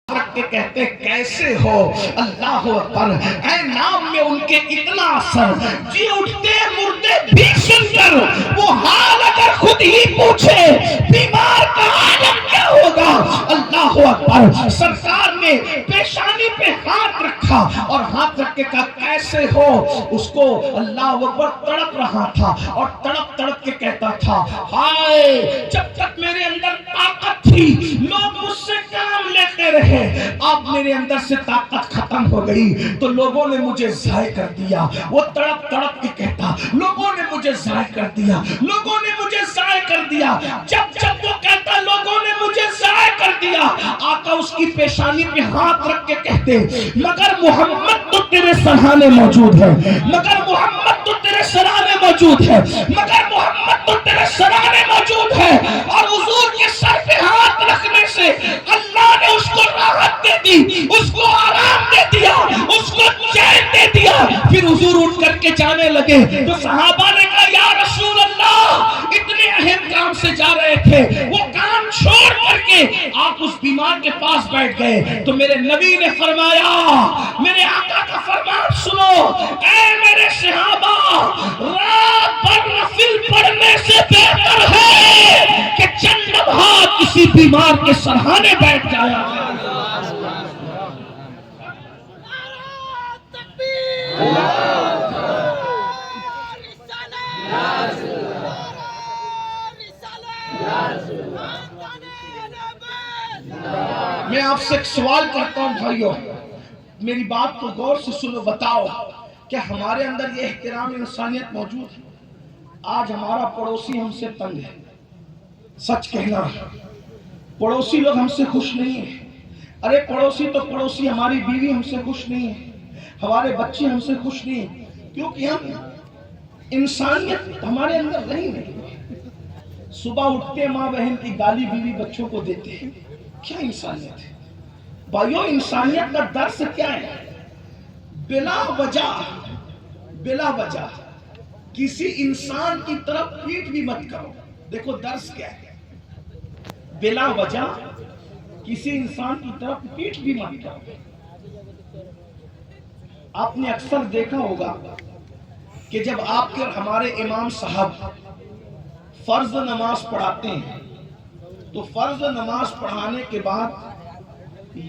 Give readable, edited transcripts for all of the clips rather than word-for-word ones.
رکھ کے کہتے کیسے ہو؟ اللہ اکبر، اے نام میں ان کے اتنا اثر، جی اٹھتے مردے بھی سن کر وہ حال اگر خود ہی پوچھے بیمار کا عالم کیا ہوگا۔ اللہ اکبر، سرکار نے پیشانی پہ ہاتھ رکھا اور ہاتھ رکھ کے کہا کیسے ہو؟ اس کو اللہ اکبر تڑپ رہا تھا اور تڑپ تڑپ کے کہتا تھا ہائے، جب تک میرے اندر طاقت تھی لوگ مجھ سے کام لیتے رہے، اب میرے اندر سے طاقت ختم ہو گئی تو لوگوں نے مجھے ضائع کر دیا۔ وہ تڑپ تڑپ کے کہتا لوگوں نے مجھے ضائع کر دیا، لوگوں نے مجھے ضائع کر دیا۔ جب جب وہ کہتا لوگوں نے مجھے ضائع کر دیا، آقا اس کی پیشانی پہ ہاتھ رکھ کے کہتے مگر محمد تو تیرے سرانے موجود ہے، مگر محمد تو تیرے سرانے موجود ہے، مگر محمد تو تیرے سرانے موجود ہے۔ اور حضور کے سر پہ ہاتھ رکھنے سے اللہ نے اس کو راحت دے دی، اس کو آرام دے دیا، اس کو چین دے دیا۔ پھر حضور اٹھ کر کے جانے لگے تو صحابہ نے کہا یا رسول اللہ، اتنے اہم کام سے جا رہے تھے، وہ کام چھوڑ کر کے آپ اس بیمار کے پاس بیٹھ گئے تو میرے نبی نے فرمایا، میرے آقا کا فرمان سنو، اے میرے صحابہ، رات بھر نفل پڑھنے سے بہتر ہے کہ چند لمحات کسی بیمار کے سرہانے بیٹھ جایا۔ میں آپ سے ایک سوال کرتا ہوں بھائیو، میری بات کو غور سے سنو، بتاؤ کہ ہمارے اندر یہ احترام انسانیت موجود ہے؟ آج ہمارا پڑوسی ہم سے تنگ ہے، سچ کہنا، پڑوسی لوگ ہم سے خوش نہیں ہیں۔ ارے پڑوسی تو پڑوسی، ہماری بیوی ہم سے خوش نہیں ہے، ہمارے بچے ہم سے خوش نہیں ہیں، کیونکہ ہم انسانیت ہمارے اندر نہیں۔ صبح اٹھتے ماں بہن کی گالی بیوی بچوں کو دیتے ہیں، کیا انسانیت ہے؟ بھائیو انسانیت کا درس کیا ہے؟ بلا وجہ کسی انسان کی طرف پیٹ بھی مت کرو۔ دیکھو درس کیا ہے، بلا وجہ کسی انسان کی طرف پیٹ بھی مت کرو۔ آپ نے اکثر دیکھا ہوگا کہ جب آپ کے ہمارے امام صاحب فرض نماز پڑھاتے ہیں تو فرض نماز پڑھانے کے بعد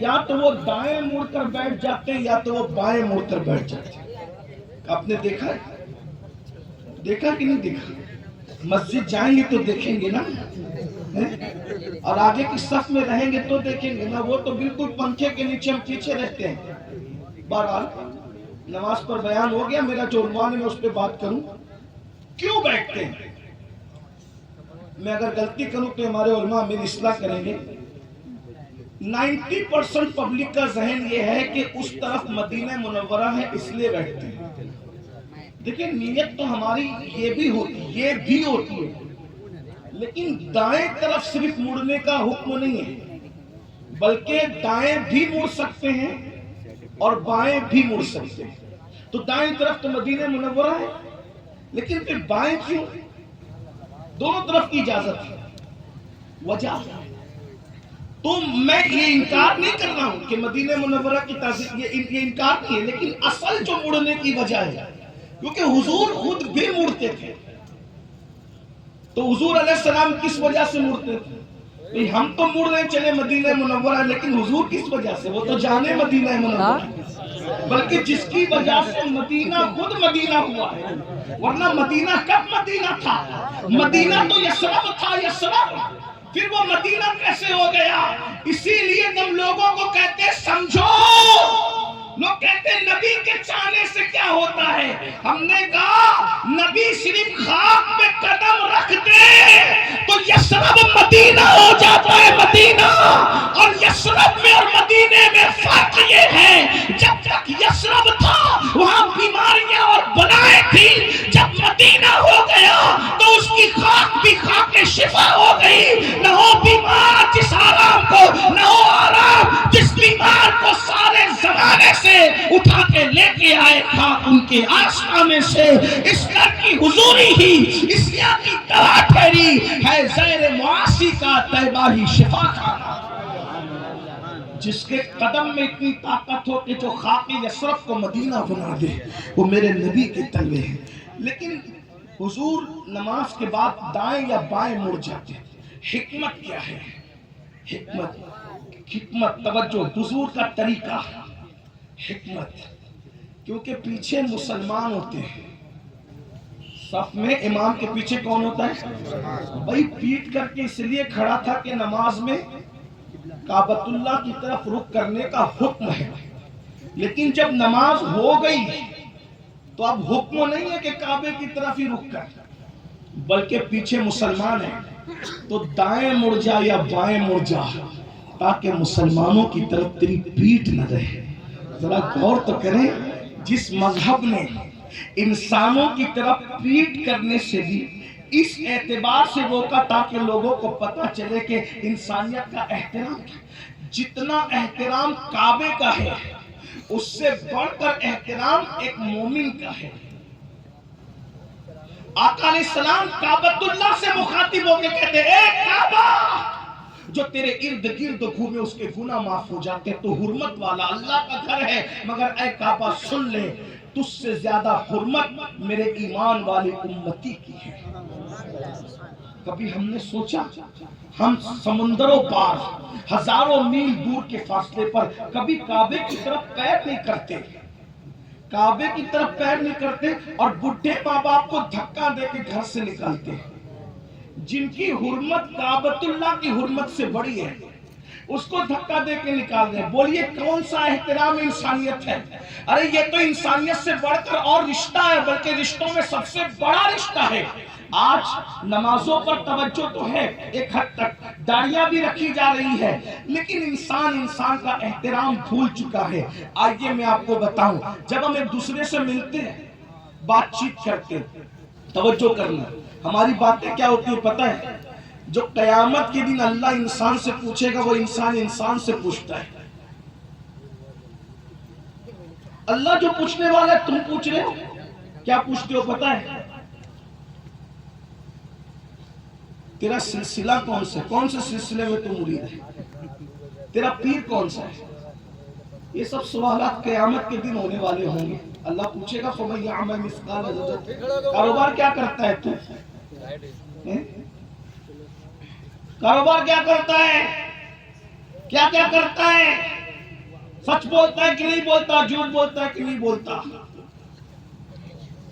یا تو وہ دائیں مڑ کر بیٹھ جاتے ہیں یا تو وہ بائیں مڑ کر بیٹھ جاتے ہیں۔ آپ نے دیکھا ہے؟ دیکھا کہ نہیں دیکھا؟ مسجد جائیں گے تو دیکھیں گے نا، اور آگے کی صف میں رہیں گے تو دیکھیں گے نا، وہ تو بالکل پنکھے کے نیچے ہم پیچھے رہتے ہیں۔ بہرحال نماز پر بیان ہو گیا، میرا جو عنوان ہے میں اس پہ بات کروں، کیوں بیٹھتے ہیں؟ میں اگر غلطی کروں تو ہمارے علماء میری اصلاح کریں گے۔ 90% پبلک کا ذہن یہ ہے کہ اس طرف مدینہ منورہ ہے اس لیے بیٹھتے ہیں۔ دیکھیں نیت تو ہماری یہ بھی ہوتی ہے، لیکن دائیں طرف صرف مڑنے کا حکم نہیں ہے، بلکہ دائیں بھی مڑ سکتے ہیں اور بائیں بھی مڑ سکتے ہیں۔ تو دائیں طرف تو مدینہ منورہ ہے، لیکن پھر بائیں کیوں؟ دونوں طرف کی اجازت ہے، وجہ۔ تو میں یہ انکار نہیں کر رہا ہوں کہ مدینہ منورہ کی تعظیم، یہ انکار نہیں ہے، لیکن اصل جو مڑنے کی وجہ ہے کیونکہ حضور خود بھی مڑتے تھے، تو حضور علیہ السلام کس وجہ سے مڑتے تھے؟ ہم تو مڑ رہے چلے مدینہ منورہ، لیکن حضور کس وجہ سے؟ وہ تو جانے مدینہ منورہ، بلکہ جس کی وجہ سے مدینہ خود مدینہ ہوا ہے، ورنہ مدینہ کب مدینہ تھا؟ مدینہ تو یثرب تھا، یثرب، پھر وہ مدینہ کیسے ہو گیا؟ اسی لیے ہم لوگوں کو کہتے سمجھو، لوگ کہتے نبی کے چاہنے سے کیا ہوتا ہے؟ ہم نے کہا نبی صرف خاک پہ قدم رکھ دے تو یثرب مدینہ ہو جاتا ہے، مدینہ۔ اور یثرب میں اور مدینے میں فرق یہ ہے، جب تک یثرب تھا وہاں بیماریاں اور بلائیں تھی، جب مدینہ ہو گیا تو اس کی خاک بھی خاک شفا ہو گئی۔ نہ ہو بیمار جس آرام کو، نہ ہو آرام جس بیمار کو سارے زمانے سے اٹھا کے لے کے آئے خاک ان کے آستانے سے۔ اس گھر کی حضوری ہی اسیا کی دوا ٹھہری ہے، زیر معاصی کا طیبہ ہی شفا کھانا۔ جس کے قدم میں اتنی طاقت ہو کہ جو خاک یثرب کو مدینہ بنا دے، وہ میرے نبی کے تلوے ہیں۔ لیکن حضور نماز کے بعد دائیں یا بائیں مڑ جاتے، حکمت کیا ہے؟ حکمت توجہ، حضور کا طریقہ، حکمت، کیونکہ پیچھے مسلمان ہوتے ہیں، صف میں امام کے پیچھے کون ہوتا ہے؟ بھائی پیٹ کر کے اس لیے کھڑا تھا کہ نماز میں کعبۃ اللہ کی طرف رخ کرنے کا حکم ہے، لیکن جب نماز ہو گئی تو اب حکم نہیں ہے کہ کعبے کی طرف ہی رخ کر، بلکہ پیچھے مسلمان ہیں تو دائیں مڑ جا یا بائیں مڑ جا، تاکہ مسلمانوں کی طرف تیری پیٹ نہ رہے۔ ذرا غور تو کریں، جس مذہب نے انسانوں کی طرف پیٹ کرنے سے بھی اس اعتبار سے روکا تاکہ لوگوں کو پتہ چلے کہ انسانیت کا احترام، جتنا احترام کعبے کا ہے اس سے بڑھ کر احترام ایک مومن کا ہے۔ آقا علیہ السلام کعبۃ اللہ سے مخاطب ہو کے کہتے ہیں، اے کعبہ، جو تیرے ارد گرد گھومے اس کے گناہ معاف ہو جاتے، تو حرمت والا اللہ کا گھر ہے، مگر اے کعبہ سن لے، تجھ سے زیادہ حرمت میرے ایمان والی امتی کی ہے۔ کبھی ہم نے سوچا ہم سمندروں پار ہزاروں میل دور کے فاصلے پر کبھی کعبے کی طرف پیر نہیں کرتے، کعبے کی طرف پیر نہیں کرتے، اور بڈھے ماں باپ کو دھکا دے کے گھر سے نکالتے، جن کی حرمت کعبۃ اللہ کی حرمت سے بڑی ہے، اس کو دھکا دے کے نکال دیں۔ بولیے کون سا احترام انسانیت ہے؟ ارے یہ تو انسانیت سے بڑھ کر اور رشتہ ہے، بلکہ رشتوں میں سب سے بڑا رشتہ ہے۔ آج نمازوں پر توجہ تو ہے ایک حد تک، داڑیاں بھی رکھی جا رہی ہے، لیکن انسان کا احترام بھول چکا ہے۔ آئیے میں آپ کو بتاؤں، جب ہم ایک دوسرے سے ملتے ہیں، بات چیت کرتے ہیں، توجہ کرنا، ہماری باتیں کیا ہوتی ہیں پتہ ہے؟ جو قیامت کے دن اللہ انسان سے پوچھے گا وہ انسان سے پوچھتا ہے۔ اللہ جو پوچھنے والا ہے تم پوچھ رہے ہو، کیا پوچھتے ہو پتہ ہے؟ تیرا سلسلہ کون سے سلسلے میں تم مرید ہے؟ تیرا پیر کون سا ہے؟ یہ سب سوالات قیامت کے دن ہونے والے ہوں گے۔ اللہ پوچھے گا فَمَن يَعْمَلْ مِثْقَالَ ذَرَّةٍ، کاروبار کیا کرتا ہے تو؟ کاروبار کیا کرتا ہے؟ کیا کیا کرتا ہے؟ سچ بولتا ہے کہ نہیں بولتا؟ جھوٹ بولتا ہے کہ نہیں بولتا؟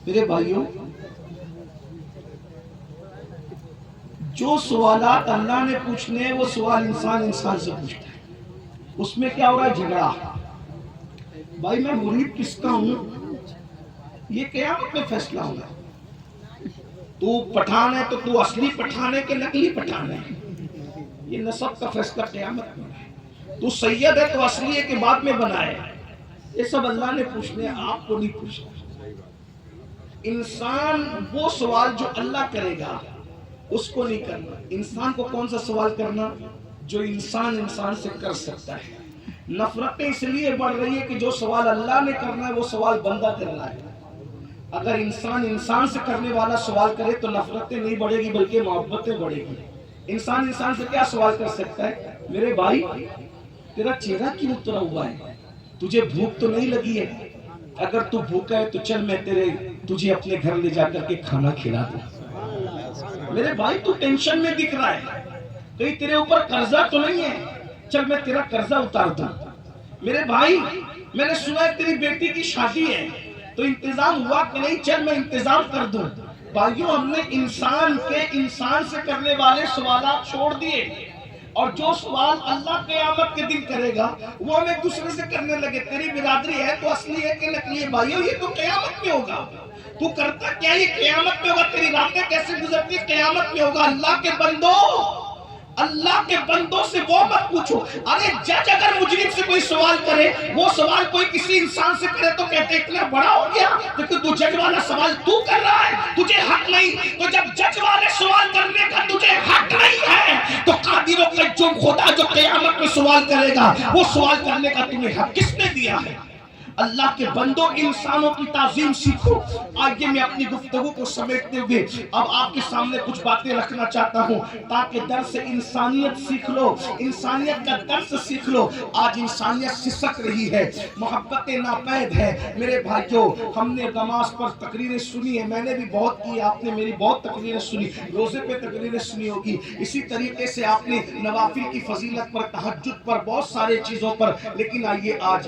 میرے بھائیوں، جو سوالات اللہ نے پوچھنے ہیں وہ سوال انسان سے پوچھتا ہے، اس میں کیا ہو رہا ہے؟ جھگڑا۔ بھائی میں مرید کس کا ہوں یہ قیامت میں فیصلہ ہوگا۔ تو پٹھان ہے تو تو اصلی پٹھان ہے کہ نقلی پٹھان ہے، یہ نسب کا فیصلہ قیامت میں ہے۔ تو سید ہے تو اصلی ہے کہ بعد میں بنا ہے، یہ سب اللہ نے پوچھنے، آپ کو نہیں پوچھنا۔ انسان وہ سوال جو اللہ کرے گا اس کو نہیں کرنا۔ انسان کو کون سا سوال کرنا؟ جو انسان سے کر سکتا ہے۔ نفرتیں اس لیے بڑھ رہی ہے کہ جو سوال اللہ نے کرنا ہے وہ سوال بندہ کرنا ہے۔ اگر انسان سے کرنے والا سوال کرے تو نفرتیں نہیں بڑھے گی بلکہ محبتیں بڑھے گی۔ انسان سے کیا سوال کر سکتا ہے؟ میرے بھائی تیرا چہرہ کیوں اترا ہوا ہے؟ تجھے بھوک تو نہیں لگی ہے؟ اگر تو بھوکا ہے تو چل میں تجھے اپنے گھر لے جا کر کے کھانا کھلا دوں۔ میرے بھائی تو ٹینشن میں دکھ رہا ہے، کہیں تیرے اوپر قرضہ تو نہیں ہے؟ چل میں تیرا قرضہ اتار دوں۔ میرے بھائی میں نے سنا ہے تیری بیٹی کی شادی ہے تو انتظام ہوا کہ نہیں؟ چل میں انتظام کر دوں۔ بھائیوں ہم نے انسان سے کرنے والے سوالات چھوڑ دیے، اور جو سوال اللہ قیامت کے دن کرے گا وہ ہم ایک دوسرے سے کرنے لگے۔ تیری برادری ہے تو اصلی ہے کہ نقلی ہے؟ بھائیوں یہ تو قیامت میں ہوگا۔ تو کرتا کیا یہ قیامت میں ہوگا؟ تیری راتیں کیسے گزرتی قیامت میں ہوگا۔ اللہ کے بندوں سے وہ مت پوچھو۔ ارے جج اگر مجرم سے کوئی سوال کرے، وہ سوال کوئی کسی انسان سے کرے تو کہتے اتنا بڑا ہو گیا، لیکن تو جج والا سوال تو کر رہا ہے، تجھے حق نہیں۔ تو جب جج والے سوال کرنے کا تجھے حق نہیں ہے تو قادر و قیوم خدا جو قیامت میں سوال کرے گا وہ سوال کرنے کا تمہیں حق کس نے دیا ہے؟ اللہ کے بندوں انسانوں کی تعظیم سیکھو. آئیے میں اپنی گفتگو کو سمیٹتے ہوئے اب آپ کے سامنے کچھ باتیں رکھنا چاہتا ہوں تاکہ درس انسانیت سیکھ لو, انسانیت کا درس سیکھ لو. آج انسانیت سسک رہی ہے, محبت ناپید ہے. میرے بھائیوں, ہم نے نماز پر تقریریں سنی ہیں, میں نے بھی بہت کی, آپ نے میری بہت تقریریں سنی, روزے پہ تقریریں سنی ہوگی. اسی طریقے سے آپ نے نوافل کی فضیلت پر, تہجد پر, بہت سارے چیزوں پر. لیکن آئیے آج